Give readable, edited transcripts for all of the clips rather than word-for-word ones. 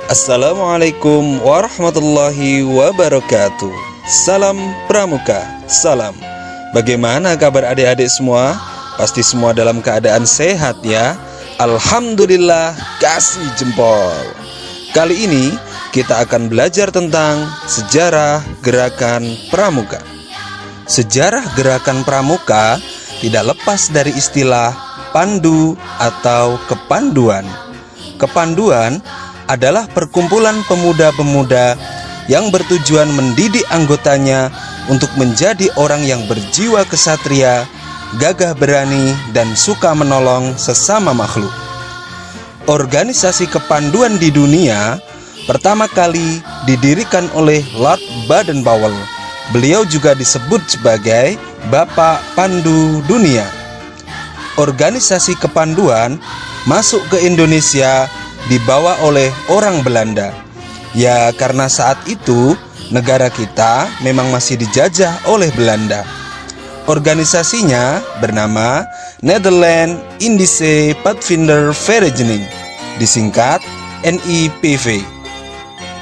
Assalamualaikum warahmatullahi wabarakatuh. Salam Pramuka, salam. Bagaimana kabar adik-adik semua? Pasti semua dalam keadaan sehat ya. Alhamdulillah, kasih jempol. Kali ini kita akan belajar tentang sejarah gerakan Pramuka. Sejarah gerakan Pramuka tidak lepas dari istilah pandu atau kepanduan. Kepanduan adalah perkumpulan pemuda-pemuda yang bertujuan mendidik anggotanya untuk menjadi orang yang berjiwa kesatria, gagah berani, dan suka menolong sesama makhluk. Organisasi kepanduan di dunia pertama kali didirikan oleh Lord Baden-Powell. Beliau juga disebut sebagai Bapak Pandu Dunia. Organisasi kepanduan masuk ke Indonesia dibawa oleh orang Belanda. Ya, karena saat itu negara kita memang masih dijajah oleh Belanda. Organisasinya bernama Nederland Indische Padvinder Vereniging, disingkat NIPV.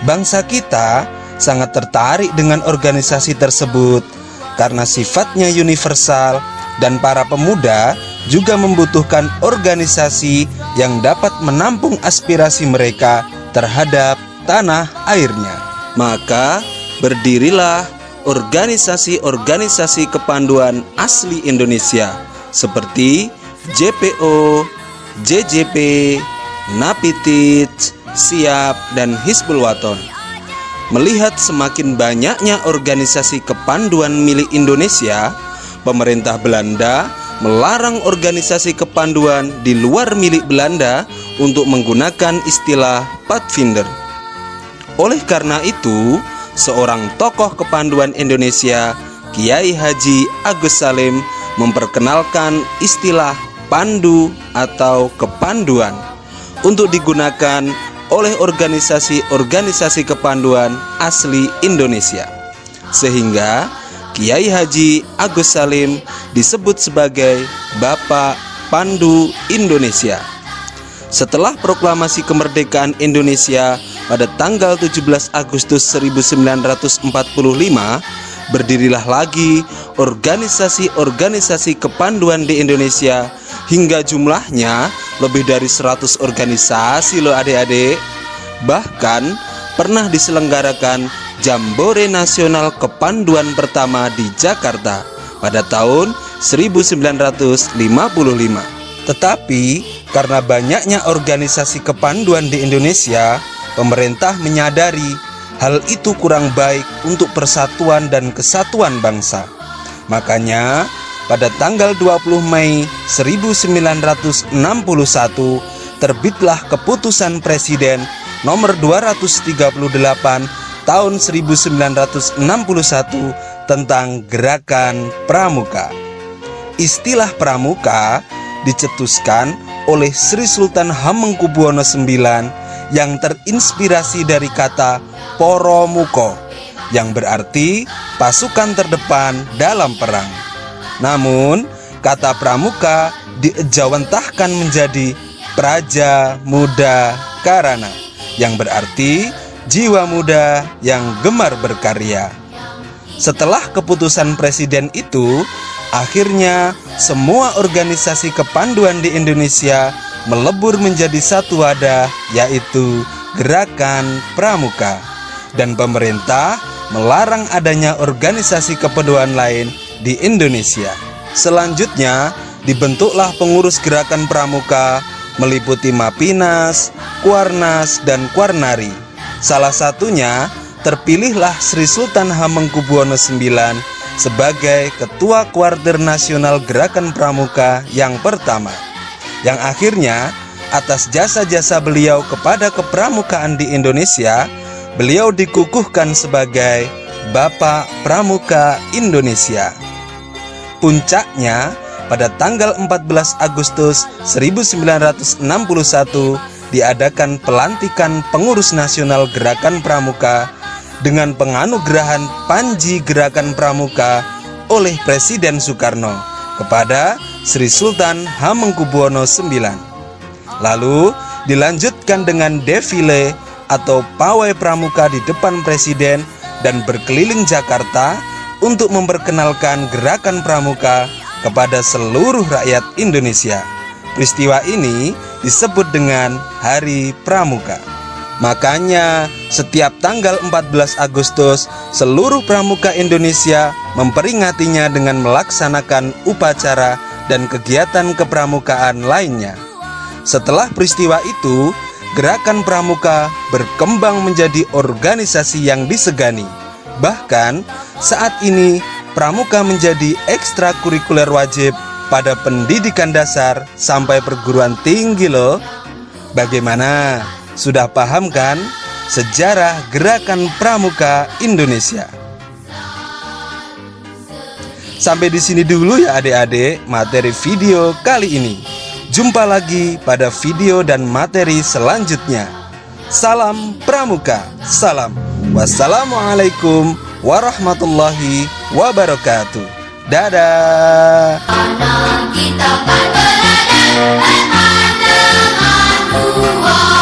Bangsa kita sangat tertarik dengan organisasi tersebut karena sifatnya universal dan para pemuda juga membutuhkan organisasi yang dapat menampung aspirasi mereka terhadap tanah airnya. Maka berdirilah organisasi-organisasi kepanduan asli Indonesia seperti JPO, JJP, Napitit, Siap, dan Hizbul Waton. Melihat semakin banyaknya organisasi kepanduan milik Indonesia, pemerintah Belanda melarang organisasi kepanduan di luar milik Belanda untuk menggunakan istilah Padvinder. Oleh karena itu, seorang tokoh kepanduan Indonesia, Kiai Haji Agus Salim, memperkenalkan istilah pandu atau kepanduan untuk digunakan oleh organisasi-organisasi kepanduan asli Indonesia. Sehingga Kiai Haji Agus Salim disebut sebagai Bapak Pandu Indonesia. Setelah proklamasi kemerdekaan Indonesia pada tanggal 17 Agustus 1945, berdirilah lagi organisasi-organisasi kepanduan di Indonesia hingga jumlahnya lebih dari 100 organisasi loh adik-adik. Bahkan pernah diselenggarakan Jambore Nasional Kepanduan pertama di Jakarta pada tahun 1955. Tetapi karena banyaknya organisasi kepanduan di Indonesia, pemerintah menyadari hal itu kurang baik untuk persatuan dan kesatuan bangsa. Makanya pada tanggal 20 Mei 1961 terbitlah keputusan Presiden nomor 238 tahun 1961 tentang gerakan Pramuka. Istilah Pramuka dicetuskan oleh Sri Sultan Hamengkubuwono IX yang terinspirasi dari kata Poromuko yang berarti pasukan terdepan dalam perang. Namun, kata Pramuka diejawantahkan menjadi Praja Muda Karana yang berarti jiwa muda yang gemar berkarya. Setelah keputusan presiden itu, akhirnya semua organisasi kepanduan di Indonesia melebur menjadi satu wadah, yaitu Gerakan Pramuka. Dan pemerintah melarang adanya organisasi kepanduan lain di Indonesia. Selanjutnya, dibentuklah pengurus Gerakan Pramuka meliputi Mapinas, Kuarnas, dan Kuarnari. Salah satunya terpilihlah Sri Sultan Hamengkubuwono IX sebagai Ketua Kuartir Nasional Gerakan Pramuka yang pertama, yang akhirnya atas jasa-jasa beliau kepada kepramukaan di Indonesia, beliau dikukuhkan sebagai Bapak Pramuka Indonesia. Puncaknya pada tanggal 14 Agustus 1961 diadakan pelantikan pengurus nasional Gerakan Pramuka dengan penganugerahan Panji Gerakan Pramuka oleh Presiden Soekarno kepada Sri Sultan Hamengkubuwono IX. Lalu dilanjutkan dengan defile atau pawai pramuka di depan presiden dan berkeliling Jakarta untuk memperkenalkan gerakan pramuka kepada seluruh rakyat Indonesia. Peristiwa ini disebut dengan Hari Pramuka. Makanya setiap tanggal 14 Agustus seluruh pramuka Indonesia memperingatinya dengan melaksanakan upacara dan kegiatan kepramukaan lainnya. Setelah peristiwa itu, gerakan pramuka berkembang menjadi organisasi yang disegani. Bahkan saat ini pramuka menjadi ekstrakurikuler wajib pada pendidikan dasar sampai perguruan tinggi loh. Bagaimana? Sudah paham kan sejarah gerakan pramuka Indonesia? Sampai di sini dulu ya adik-adik materi video kali ini. Jumpa lagi pada video dan materi selanjutnya. Salam pramuka. Salam. Wassalamualaikum warahmatullahi wabarakatuh. Dadah. Anak kita kan berada dengan dua